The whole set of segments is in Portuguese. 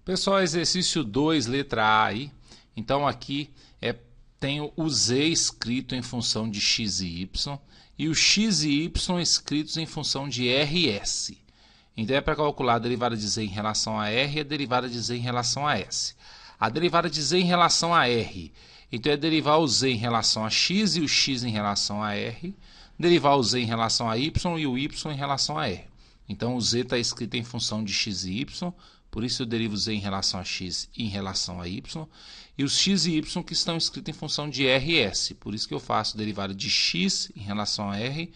Pessoal, exercício 2, letra A aí. Então aqui tenho o z escrito em função de x e y e o x e y escritos em função de r e s. Então é para calcular a derivada de z em relação a r e a derivada de z em relação a s. A derivada de z em relação a r, então é derivar o z em relação a x e o x em relação a r, derivar o z em relação a y e o y em relação a r. Então o z está escrito em função de x e y, por isso eu derivo z em relação a x e em relação a y, e os x e y que estão escritos em função de r e s, por isso que eu faço a derivada de x em relação a r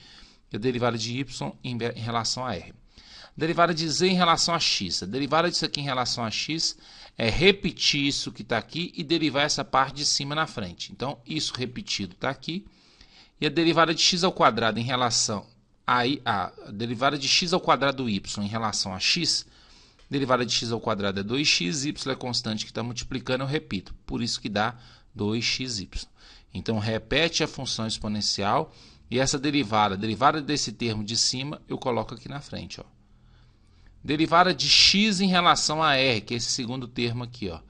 e a derivada de y em relação a r. Derivada de z em relação a x, a derivada disso aqui em relação a x é repetir isso que está aqui e derivar essa parte de cima na frente. Então isso repetido está aqui, e a derivada de x ao quadrado em relação a derivada de x ao quadrado y em relação a x, derivada de x ao quadrado é 2x, y é constante que está multiplicando, eu repito, por isso que dá 2xy. Então repete a função exponencial e essa derivada desse termo de cima, eu coloco aqui na frente, ó. Derivada de x em relação a r, que é esse segundo termo aqui, ó,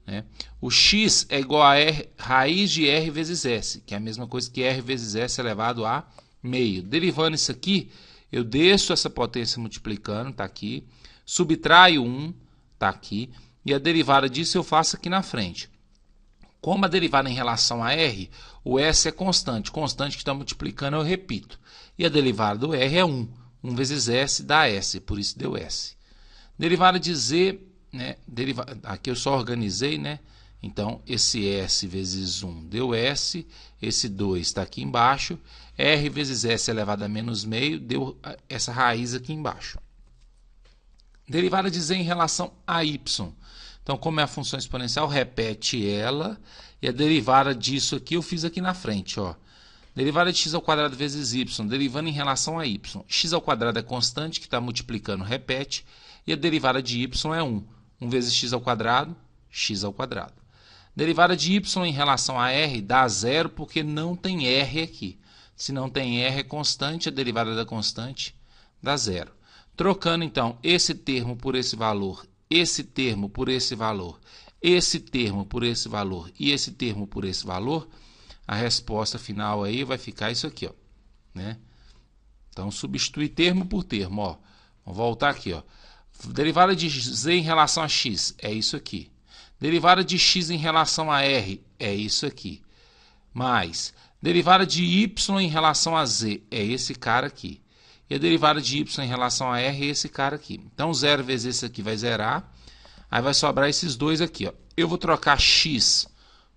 né? O x é igual a r, raiz de r vezes s, que é a mesma coisa que r vezes s elevado a meio. Derivando isso aqui, eu desço essa potência multiplicando, está aqui, subtraio 1, está aqui, e a derivada disso eu faço aqui na frente. Como a derivada em relação a r, o s é constante, constante que está multiplicando eu repito. E a derivada do r é 1. 1 vezes s dá s, por isso deu s. Derivada de z, né, aqui eu só organizei, né? Então, esse s vezes 1 deu s, esse 2 está aqui embaixo, r vezes s elevado a menos meio deu essa raiz aqui embaixo. Derivada de z em relação a y. Então, como é a função exponencial, repete ela, e a derivada disso aqui eu fiz aqui na frente, ó. Derivada de x ao quadrado vezes y, derivando em relação a y. X ao quadrado é constante, que está multiplicando, repete. E a derivada de y é 1. 1 vezes x ao quadrado, x ao quadrado. Derivada de y em relação a r dá 0, porque não tem r aqui. Se não tem r é constante, a derivada da constante dá 0. Trocando, então, esse termo por esse valor, esse termo por esse valor, esse termo por esse valor e esse termo por esse valor, a resposta final aí vai ficar isso aqui, ó, né? Então, substitui termo por termo, ó. Vamos voltar aqui, ó. Derivada de z em relação a x é isso aqui. Derivada de x em relação a r é isso aqui. Mais derivada de y em relação a z é esse cara aqui. E a derivada de y em relação a r é esse cara aqui. Então, 0 vezes esse aqui vai zerar. Aí vai sobrar esses dois aqui, ó. Eu vou trocar x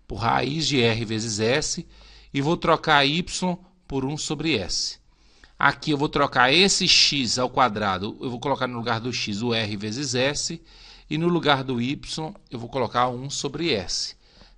por raiz de r vezes s e vou trocar y por 1 sobre s. Aqui eu vou trocar esse x ao quadrado, eu vou colocar no lugar do x o r vezes s e no lugar do y eu vou colocar 1 sobre s.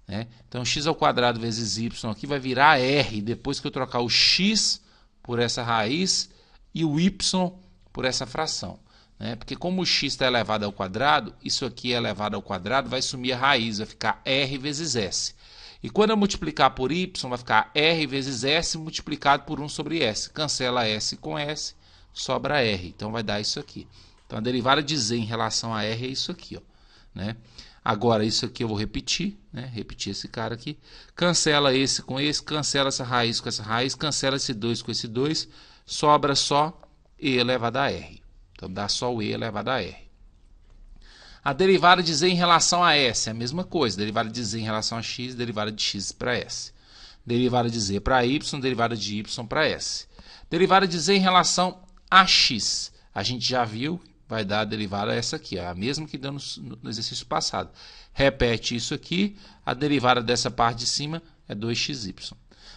Né? Então x ao quadrado vezes y aqui vai virar r depois que eu trocar o x por essa raiz e o y por essa fração. Né? Porque como o x está elevado ao quadrado, isso aqui é elevado ao quadrado, vai sumir a raiz, vai ficar r vezes s. E quando eu multiplicar por y, vai ficar r vezes s multiplicado por 1 sobre s. Cancela s com s, sobra r. Então vai dar isso aqui. Então a derivada de z em relação a r é isso aqui, ó, né? Agora isso aqui eu vou repetir, né? Repetir esse cara aqui. Cancela esse com esse, cancela essa raiz com essa raiz, cancela esse 2 com esse 2, sobra só e elevado a r. Então dá só o e elevado a r. A derivada de z em relação a s é a mesma coisa. Derivada de z em relação a x, derivada de x para s. Derivada de z para y, derivada de y para s. Derivada de z em relação a x. A gente já viu, vai dar a derivada essa aqui, ó, a mesma que deu no exercício passado. Repete isso aqui, a derivada dessa parte de cima é 2xy.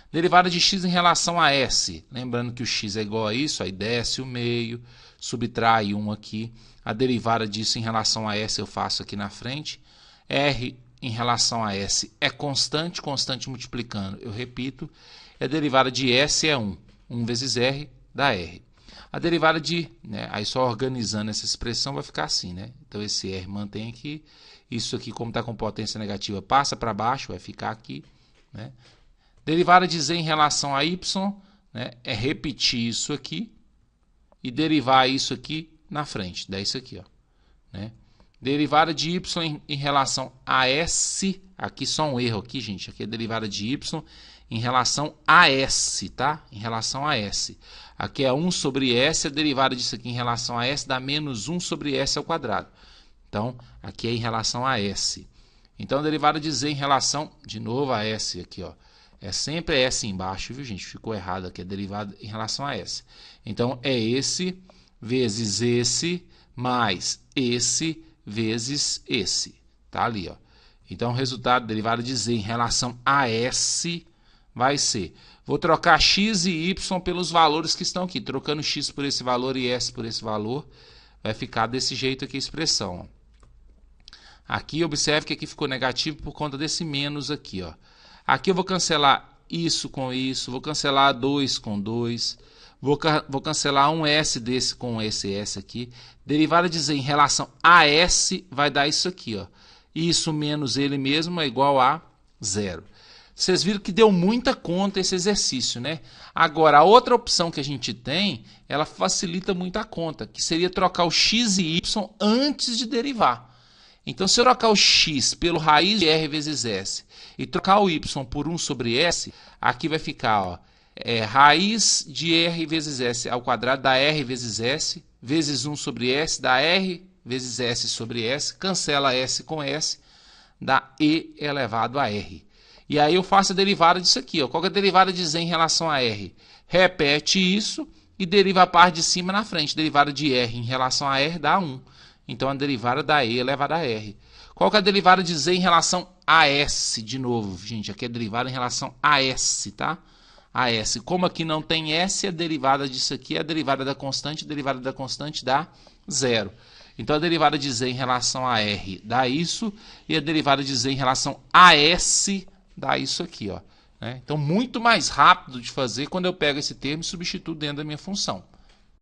Derivada de x em relação a s. Lembrando que o x é igual a isso, aí desce o meio, subtrai 1 aqui. A derivada disso em relação a s eu faço aqui na frente. R em relação a s é constante, constante multiplicando, eu repito. E a derivada de s é 1. 1 vezes r dá r. A derivada de, né, aí só organizando essa expressão vai ficar assim, né? Então esse r mantém aqui. Isso aqui, como está com potência negativa, passa para baixo, vai ficar aqui, né? Derivada de z em relação a y, né, é repetir isso aqui e derivar isso aqui na frente, dá isso aqui, ó, né? Derivada de y em relação a s, aqui só um erro aqui, gente, aqui é derivada de y em relação a s, tá? Em relação a s. Aqui é 1 sobre s, a derivada disso aqui em relação a s dá menos 1 sobre s ao quadrado. Então, aqui é em relação a s. Então, a derivada de z em relação, de novo, a s aqui, ó. É sempre s embaixo, viu, gente? Ficou errado aqui, a derivada em relação a s. Então, é esse vezes esse mais esse vezes esse. Tá ali, ó. Então, o resultado, derivada de z em relação a s, vai ser... Vou trocar x e y pelos valores que estão aqui. Trocando x por esse valor e s por esse valor, vai ficar desse jeito aqui a expressão, ó. Aqui, observe que aqui ficou negativo por conta desse menos aqui, ó. Aqui eu vou cancelar isso com isso, vou cancelar 2 com 2, vou cancelar um s desse com esse s aqui. Derivada de z em relação a s vai dar isso aqui, ó. Isso menos ele mesmo é igual a 0. Vocês viram que deu muita conta esse exercício, né? Agora, a outra opção que a gente tem, ela facilita muito a conta, que seria trocar o x e y antes de derivar. Então, se eu trocar o x pelo raiz de r vezes s e trocar o y por 1 sobre s, aqui vai ficar, ó, raiz de r vezes s ao quadrado dá r vezes s, vezes 1 sobre s dá r vezes s sobre s, cancela s com s, dá e elevado a r. E aí eu faço a derivada disso aqui, ó. Qual que é a derivada de z em relação a r? Repete isso e deriva a parte de cima na frente. Derivada de r em relação a r dá 1. Então, a derivada da e elevada a r. Qual que é a derivada de z em relação a s? De novo, gente, aqui é a derivada em relação a s, tá? A s. Como aqui não tem s, a derivada disso aqui é a derivada da constante. A derivada da constante dá 0. Então, a derivada de z em relação a r dá isso. E a derivada de z em relação a s dá isso aqui, ó. Né? Então, muito mais rápido de fazer quando eu pego esse termo e substituo dentro da minha função.